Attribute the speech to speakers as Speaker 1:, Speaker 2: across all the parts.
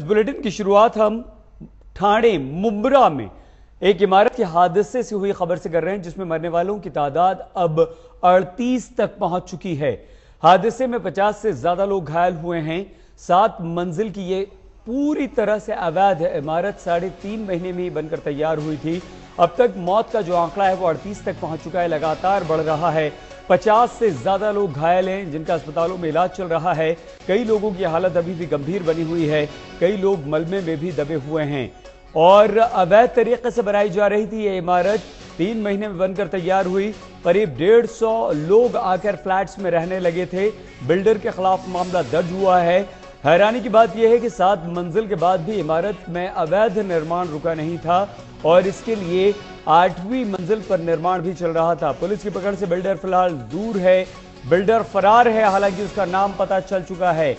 Speaker 1: Bulletin की शुरुआत हम ठाणे मुंब्रा में एक इमारत के हादसे से हुई खबर से कर रहे हैं, जिसमें मरने वालों की तादाद अब 38 तक पहुंच चुकी है। हादसे में 50 से ज्यादा लोग घायल हुए हैं। 7 मंजिल की ये पूरी तरह से अवैध इमारत 3.5 महीने में ही बनकर तैयार हुई थी। अब तक मौत का जो आंकड़ा है वो 38 तक पहुंच चुका है, लगातार बढ़ रहा है। 50 से ज्यादा लोग घायल हैं, जिनका अस्पतालों में इलाज चल रहा है। कई लोगों की हालत अभी भी गंभीर बनी हुई है, कई लोग मलबे में भी दबे हुए हैं। और अवैध तरीके से बनाई जा रही थी ये इमारत, 3 महीने में बनकर तैयार हुई। करीब 150 लोग आकर फ्लैट्स में रहने लगे थे। बिल्डर के खिलाफ मामला दर्ज हुआ है। हैरानी की बात यह है कि 7 मंजिल के बाद भी इमारत में अवैध निर्माण रुका नहीं था और इसके लिए 8वीं मंजिल पर निर्माण भी चल रहा था। पुलिस की पकड़ से बिल्डर फिलहाल दूर है, बिल्डर फरार है, हालांकि उसका नाम पता चल चुका है।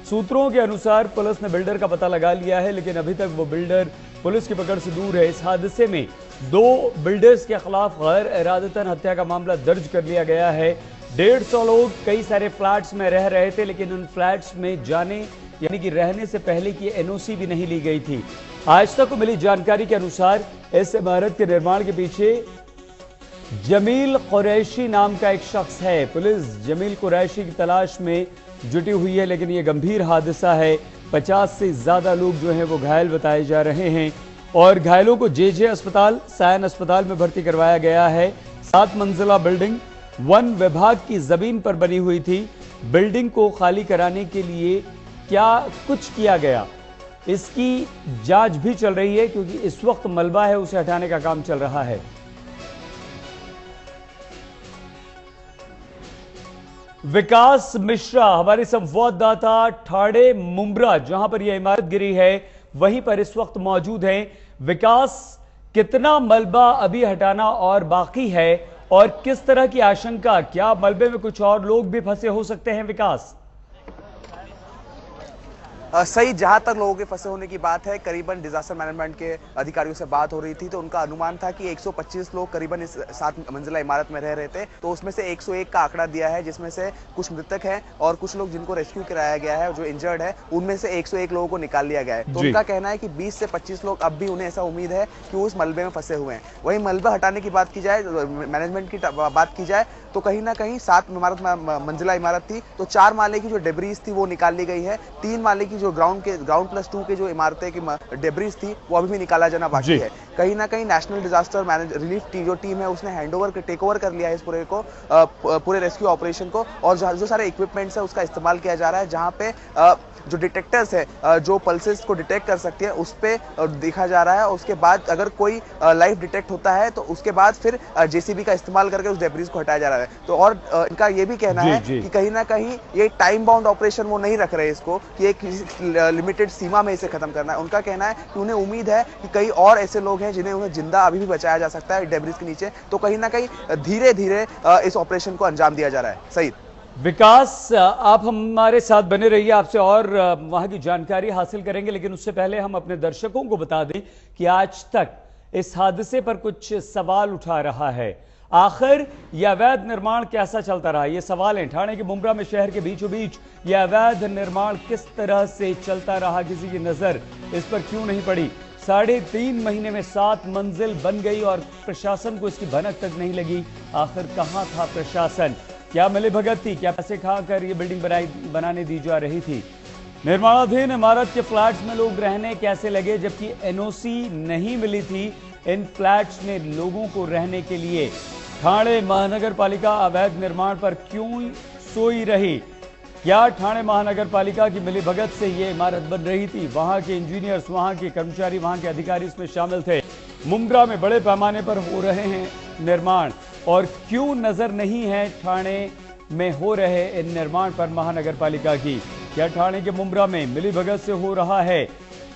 Speaker 1: सूत्रों के अनुसार पुलिस ने बिल्डर का पता लगा लिया है, लेकिन अभी तक वो बिल्डर पुलिस की पकड़ से दूर है। इस हादसे में 2 बिल्डर्स के खिलाफ गैर इरादतन हत्या का मामला दर्ज कर लिया गया है। 150 लोग कई सारे फ्लैट्स में रह रहे थे, लेकिन उन फ्लैट्स में जाने यानी कि रहने से पहले की एनओसी भी नहीं ली गई थी। आज तक को मिली जानकारी के अनुसार इस इमारत के निर्माण के पीछे जमील कुरैशी नाम का एक शख्स है। पुलिस जमील कुरैशी की तलाश में जुटी हुई है, लेकिन यह गंभीर हादसा है। 50 से ज्यादा लोग जो हैं वो घायल बताए जा रहे हैं और घायलों को जेजे अस्पताल, सायन अस्पताल में भर्ती करवाया गया है। 7 मंजिला बिल्डिंग वन विभाग की जमीन पर बनी हुई थी। बिल्डिंग को खाली कराने के लिए क्या कुछ किया गया, इसकी जांच भी चल रही है, क्योंकि इस वक्त मलबा है उसे हटाने का काम चल रहा है। विकास मिश्रा हमारे संवाददाता ठाणे मुंब्रा, जहां पर यह इमारत गिरी है, वहीं पर इस वक्त मौजूद हैं। विकास, कितना मलबा अभी हटाना और बाकी है और किस तरह की आशंका, क्या मलबे में कुछ और लोग भी फंसे हो सकते हैं? विकास
Speaker 2: सही, जहां तक लोगों के फंसे होने की बात है, करीबन डिजास्टर मैनेजमेंट के अधिकारियों से बात हो रही थी तो उनका अनुमान था कि 125 लोग करीबन इस 7 मंजिला इमारत में रह रहे थे। तो उसमें से 101 का आंकड़ा दिया है, जिसमें से कुछ मृतक हैं और कुछ लोग जिनको रेस्क्यू कराया गया है, जो इंजर्ड है, उनमें से 101 लोगों को निकाल लिया गया है। तो उनका कहना है कि 20 से 25 लोग अब भी उन्हें ऐसा उम्मीद है कि वो उस मलबे में फंसे हुए हैं। वहीं मलबा हटाने की बात की जाए, मैनेजमेंट की बात की जाए, तो कहीं ना कहीं 7 मंजिला इमारत थी तो 4 माले की जो डेब्रीज थी वो निकाल ली गई है। 3 माले की जो ग्राउंड प्लस 2 के जो इमारतें की डेब्रीज थी वो अभी भी निकाला जाना बाकी है। कहीं ना कहीं नेशनल डिजास्टर रिलीफ जो टीम है उसने टेक ओवर कर लिया है इस पूरे रेस्क्यू ऑपरेशन को, और जो सारे इक्विपमेंट्स है उसका इस्तेमाल किया जा रहा है। जहां पे जो डिटेक्टर्स है जो पल्सेस को डिटेक्ट कर सकती है उस पे देखा जा रहा है। उसके बाद अगर कोई लाइफ डिटेक्ट होता है तो उसके बाद फिर जेसीबी का इस्तेमाल करके उस डेब्रीज को हटाया जा रहा है। तो और इनका ये भी कहना है कि कहीं ना कहीं ये टाइम बाउंड ऑपरेशन वो नहीं रख रहे इसको कि एक लिमिटेड सीमा में इसे खत्म करना है। उनका कहना है कि उन्हें उम्मीद है कि कई और ऐसे लोग हैं जिन्हें उन्हें जिंदा अभी भी बचाया जा सकता है डेब्रीज के नीचे। तो कहीं ना कहीं धीरे धीरे इस ऑपरेशन को अंजाम दिया जा रहा है। सही
Speaker 1: विकास, आप हमारे साथ बने रहिए, आपसे और वहां की जानकारी हासिल करेंगे, लेकिन उससे पहले हम अपने दर्शकों को बता दें कि आज तक इस हादसे पर कुछ सवाल उठा रहा है। आखिर यह अवैध निर्माण कैसा चलता रहा, ये सवाल है। ठाणे के मुंब्रा में शहर के बीचों बीच यह अवैध निर्माण किस तरह से चलता रहा, किसी की नजर इस पर क्यों नहीं पड़ी? 3.5 महीने में 7 मंजिल बन गई और प्रशासन को इसकी भनक तक नहीं लगी। आखिर कहां था प्रशासन? क्या मिलीभगत थी? क्या पैसे खाकर ये बिल्डिंग बनाने दी जा रही थी? निर्माणाधीन इमारत के फ्लैट्स में लोग रहने कैसे लगे, जबकि एनओसी नहीं मिली थी इन फ्लैट्स में लोगों को रहने के लिए? ठाणे महानगर पालिका अवैध निर्माण पर क्यों सोई रही? क्या ठाणे महानगर पालिका की मिलीभगत से ये इमारत बन रही थी? वहां के इंजीनियर्स, वहां के कर्मचारी, वहां के अधिकारी इसमें शामिल थे। मुंब्रा में बड़े पैमाने पर हो रहे हैं निर्माण, और क्यों नजर नहीं है ठाणे में हो रहे इन निर्माण पर महानगर पालिका की? क्या ठाणे के मुंब्रा में मिलीभगत से हो रहा है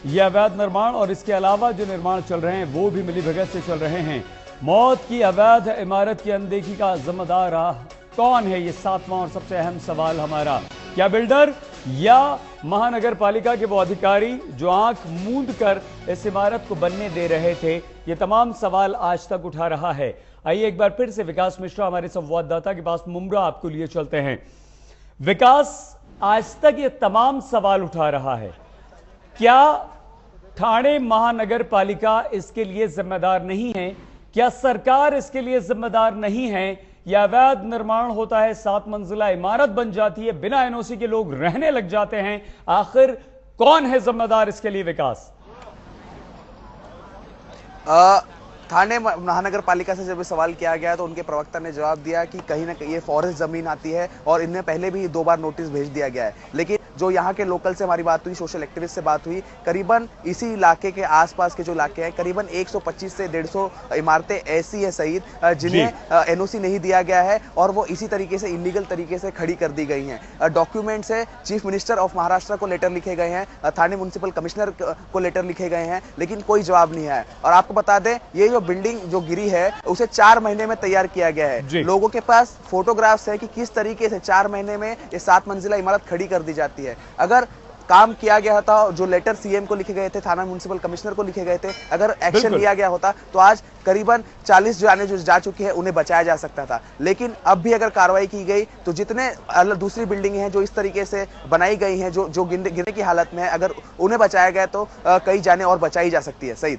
Speaker 1: यह अवैध निर्माण, और इसके अलावा जो निर्माण चल रहे हैं वो भी मिलीभगत से चल रहे हैं? मौत की अवैध इमारत की अनदेखी का जिम्मेदार कौन है? ये 7वां और सबसे अहम सवाल हमारा। क्या बिल्डर या महानगर पालिका के वो अधिकारी जो आंख मूंद कर इस इमारत को बनने दे रहे थे? ये तमाम सवाल आज तक उठा रहा है। आइए एक बार फिर से विकास मिश्रा हमारे संवाददाता के पास मुंब्रा आपको लिए चलते हैं। विकास, आज तक ये तमाम सवाल उठा रहा है, क्या ठाणे महानगर पालिका इसके लिए जिम्मेदार नहीं है? क्या सरकार इसके लिए जिम्मेदार नहीं है? यह अवैध निर्माण होता है, 7 मंजिला इमारत बन जाती है, बिना एनओसी के लोग रहने लग जाते हैं। आखिर कौन है जिम्मेदार इसके लिए? विकास,
Speaker 2: ठाणे महानगर पालिका से जब सवाल किया गया तो उनके प्रवक्ता ने जवाब दिया कि कहीं ना कहीं ये फॉरेस्ट जमीन आती है और इन्हें पहले भी 2 बार नोटिस भेज दिया गया है। लेकिन जो यहाँ के लोकल से हमारी बात हुई, सोशल एक्टिविस्ट से बात हुई, करीबन इसी इलाके के आसपास के जो इलाके हैं, करीबन 125 से 150 इमारतें ऐसी है सईद जिन्हें एनओसी नहीं दिया गया है और वो इसी तरीके से इलीगल तरीके से खड़ी कर दी गई हैं। डॉक्यूमेंट्स है, चीफ मिनिस्टर ऑफ महाराष्ट्र को लेटर लिखे गए हैं, ठाणे म्युनिसिपल कमिश्नर को लेटर लिखे गए हैं, लेकिन कोई जवाब नहीं है। और आपको बता दें, ये जो बिल्डिंग जो गिरी है उसे 4 महीने में तैयार किया गया है। लोगों के पास फोटोग्राफ्स है कि किस तरीके से 4 महीने में ये 7 मंजिला इमारत खड़ी कर दी जाती है। अगर काम किया गया था, जो लेटर सीएम को लिखे गए थे, थाना म्युनिसिपल कमिश्नर को लिखे गए थे, अगर एक्शन लिया गया होता तो आज करीबन 40 जाने जो जा चुके हैं उन्हें बचाया जा सकता था। लेकिन अब भी अगर कार्रवाई की गई तो जितने दूसरी बिल्डिंग हैं जो इस तरीके से बनाई गई हैं, जो गिरने की हालत में है, अगर उन्हें बचाया गया तो कई जाने और बचाई जा सकती है। सही,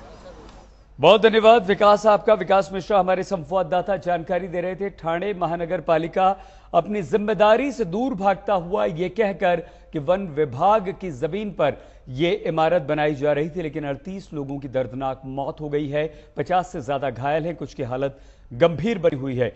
Speaker 1: बहुत धन्यवाद विकास आपका। विकास मिश्रा हमारे संवाददाता जानकारी दे रहे थे। ठाणे महानगर पालिका अपनी जिम्मेदारी से दूर भागता हुआ ये कहकर कि वन विभाग की जमीन पर यह इमारत बनाई जा रही थी, लेकिन 38 लोगों की दर्दनाक मौत हो गई है, 50 से ज्यादा घायल हैं, कुछ की हालत गंभीर बनी हुई है।